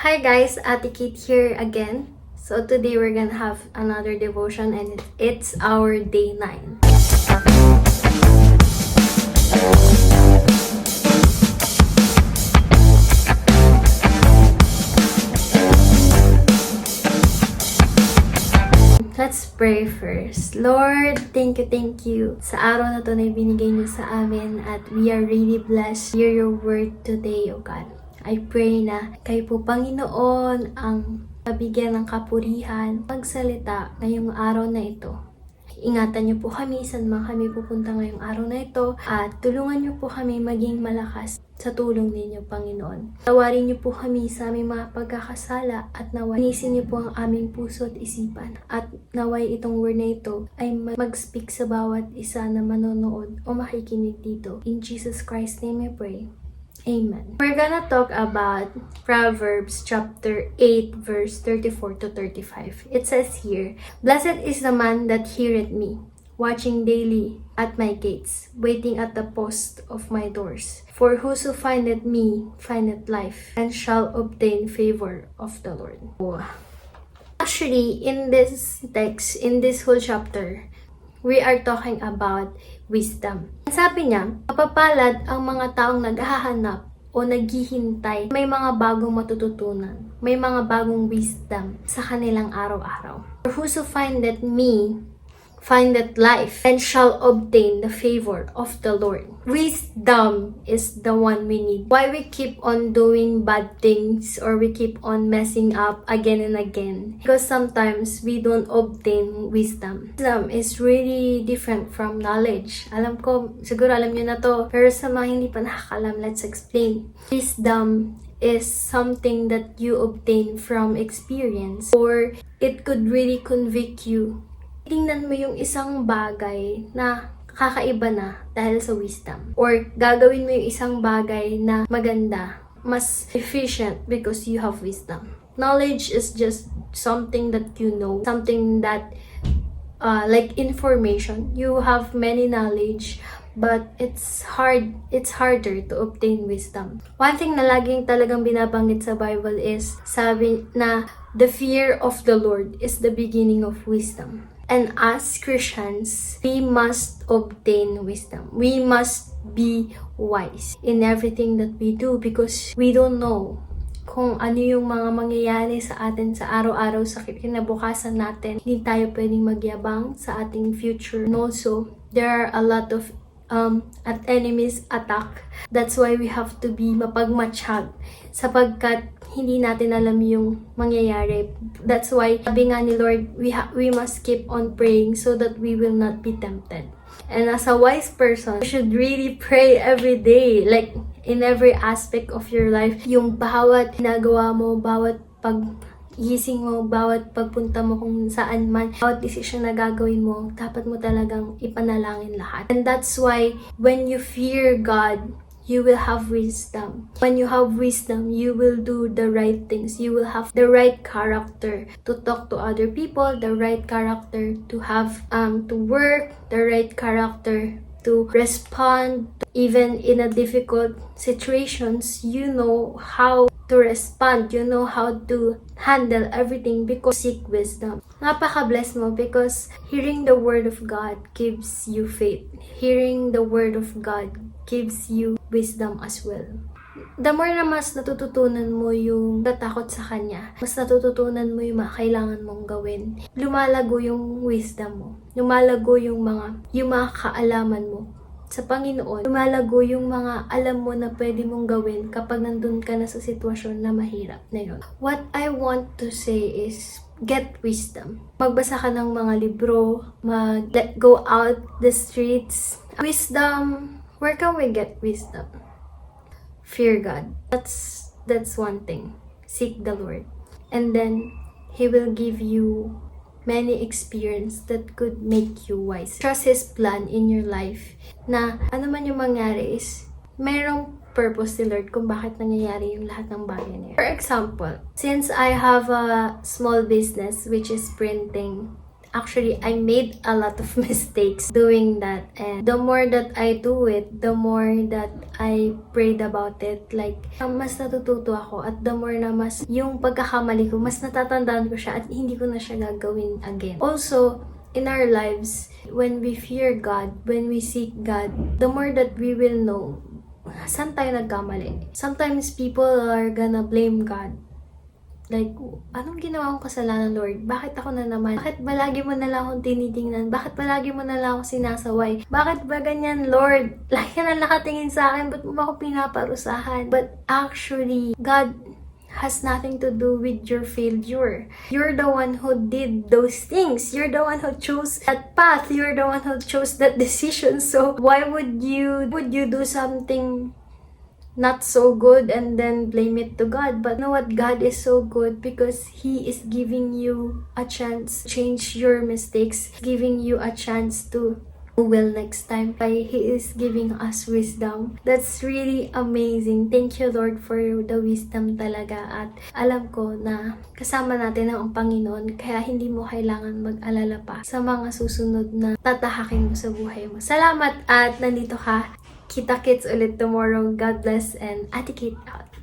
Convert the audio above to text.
Hi guys, Ate Kate here again. So today we're gonna have another devotion and it's our day 9. Let's pray first. Lord, thank you sa araw na to na binigay niyo sa amin at we are really blessed to hear your word today, O God. I pray na kayo po, Panginoon, ang mabigyan ng kapurihan, pagsalita ngayong araw na ito. Ingatan niyo po kami saan man kami pupunta ngayong araw na ito at tulungan niyo po kami maging malakas sa tulong ninyo, Panginoon. Tawarin niyo po kami sa aming mga pagkakasala at naway inisin niyo po ang aming puso at isipan at naway itong word na ito ay mag-speak sa bawat isa na manonood o makikinig dito. In Jesus Christ's name I pray. Amen. We're gonna talk about Proverbs chapter 8 verse 34 to 35. It says here, "Blessed is the man that heareth me, watching daily at my gates, waiting at the post of my doors. For whoso findeth me findeth life, and shall obtain favor of the Lord." Actually, in this text, in this whole chapter, we are talking about wisdom. Sabi niya, mapapalad ang mga taong naghahanap o naghihintay, may mga bagong matututunan, may mga bagong wisdom sa kanilang araw-araw. For whoso findeth me, findeth life, and shall obtain the favor of the Lord. Wisdom is the one we need. Why we keep on doing bad things or we keep on messing up again and again? Because sometimes we don't obtain wisdom. Wisdom is really different from knowledge. Alam ko, siguro alam niyo na to, pero sa mga hindi pa nakakalam, let's explain. Wisdom is something that you obtain from experience, or it could really convict you. Tingnan mo yung isang bagay na kakaiba na dahil sa wisdom. Or gagawin mo yung isang bagay na maganda, mas efficient because you have wisdom. Knowledge is just something that you know, something that like information. You have many knowledge, but it's harder to obtain wisdom. One thing na laging talagang binabanggit sa Bible is, sabi na the fear of the Lord is the beginning of wisdom. And as Christians, we must obtain wisdom. We must be wise in everything that we do because we don't know kung ano yung mga mangyayari sa atin sa araw-araw sa kinabukasan natin. Hindi tayo pwedeng magyabang sa ating future. And also, there are a lot of at enemies attack. That's why we have to be mapagmatsyag sapagkat hindi natin alam yung mangyayari. That's why sabi nga ni Lord, we must keep on praying so that we will not be tempted. And as a wise person, you should really pray every day, like in every aspect of your life. Yung bawat ginagawa mo, bawat gising mo, bawat pagpunta mo kung saan man, bawat decision na gagawin mo, dapat mo talagang ipanalangin lahat. And that's why when you fear God, you will have wisdom. When you have wisdom, you will do the right things. You will have the right character to talk to other people, the right character to have to work, the right character to respond. Even in a difficult situations, you know how to respond, you know how to handle everything because seek wisdom. Napaka-bless mo because hearing the word of God gives you faith. Hearing the word of God gives you wisdom as well. The more na mas natututunan mo yung tatakot sa Kanya, mas natututunan mo yung mga kailangan mong gawin. Lumalago yung wisdom mo. Lumalago yung mga kaalaman mo sa Panginoon. Lumalago yung mga alam mo na pwede mong gawin kapag nandun ka na sa sitwasyon na mahirap na yun. What I want to say is, get wisdom. Magbasa ka ng mga libro, go out the streets. Wisdom, where can we get wisdom? Fear God. That's one thing. Seek the Lord. And then, He will give you many experience that could make you wise. Trust His plan in your life na ano man yung mangyari is mayroong purpose ni Lord kung bakit nangyayari yung lahat ng bagay niya. For example, since I have a small business which is printing, Actually, I made a lot of mistakes doing that. And the more that I do it, the more that I prayed about it. Like, mas natututo ako. At the more na mas yung pagkakamali ko, mas natatandaan ko siya at hindi ko na siya gagawin again. Also, in our lives, when we fear God, when we seek God, the more that we will know saan tayo nagkamali. Sometimes people are gonna blame God. Like, anong ginawa kong kasalanan, Lord? Bakit ako na naman? Bakit ba lagi mo na lang akong tinitingnan? Bakit ba lagi mo na lang akong sinasaway? Bakit ba ganyan, Lord? Lagi ka na nakatingin sa akin. Ba't mo ba ako pinaparusahan? But actually, God has nothing to do with your failure. You're the one who did those things. You're the one who chose that path. You're the one who chose that decision. So why would you do something not so good and then blame it to God? But you know what? God is so good because He is giving you a chance to change your mistakes, giving you a chance to do well next time. He is giving us wisdom. That's really amazing. Thank you, Lord, for the wisdom talaga. At alam ko na kasama natin ang Panginoon, kaya hindi mo kailangan mag-alala pa sa mga susunod na tatahakin mo sa buhay mo. Salamat at nandito ka. Kita-kits ulit tomorrow. God bless and Ate Kate out.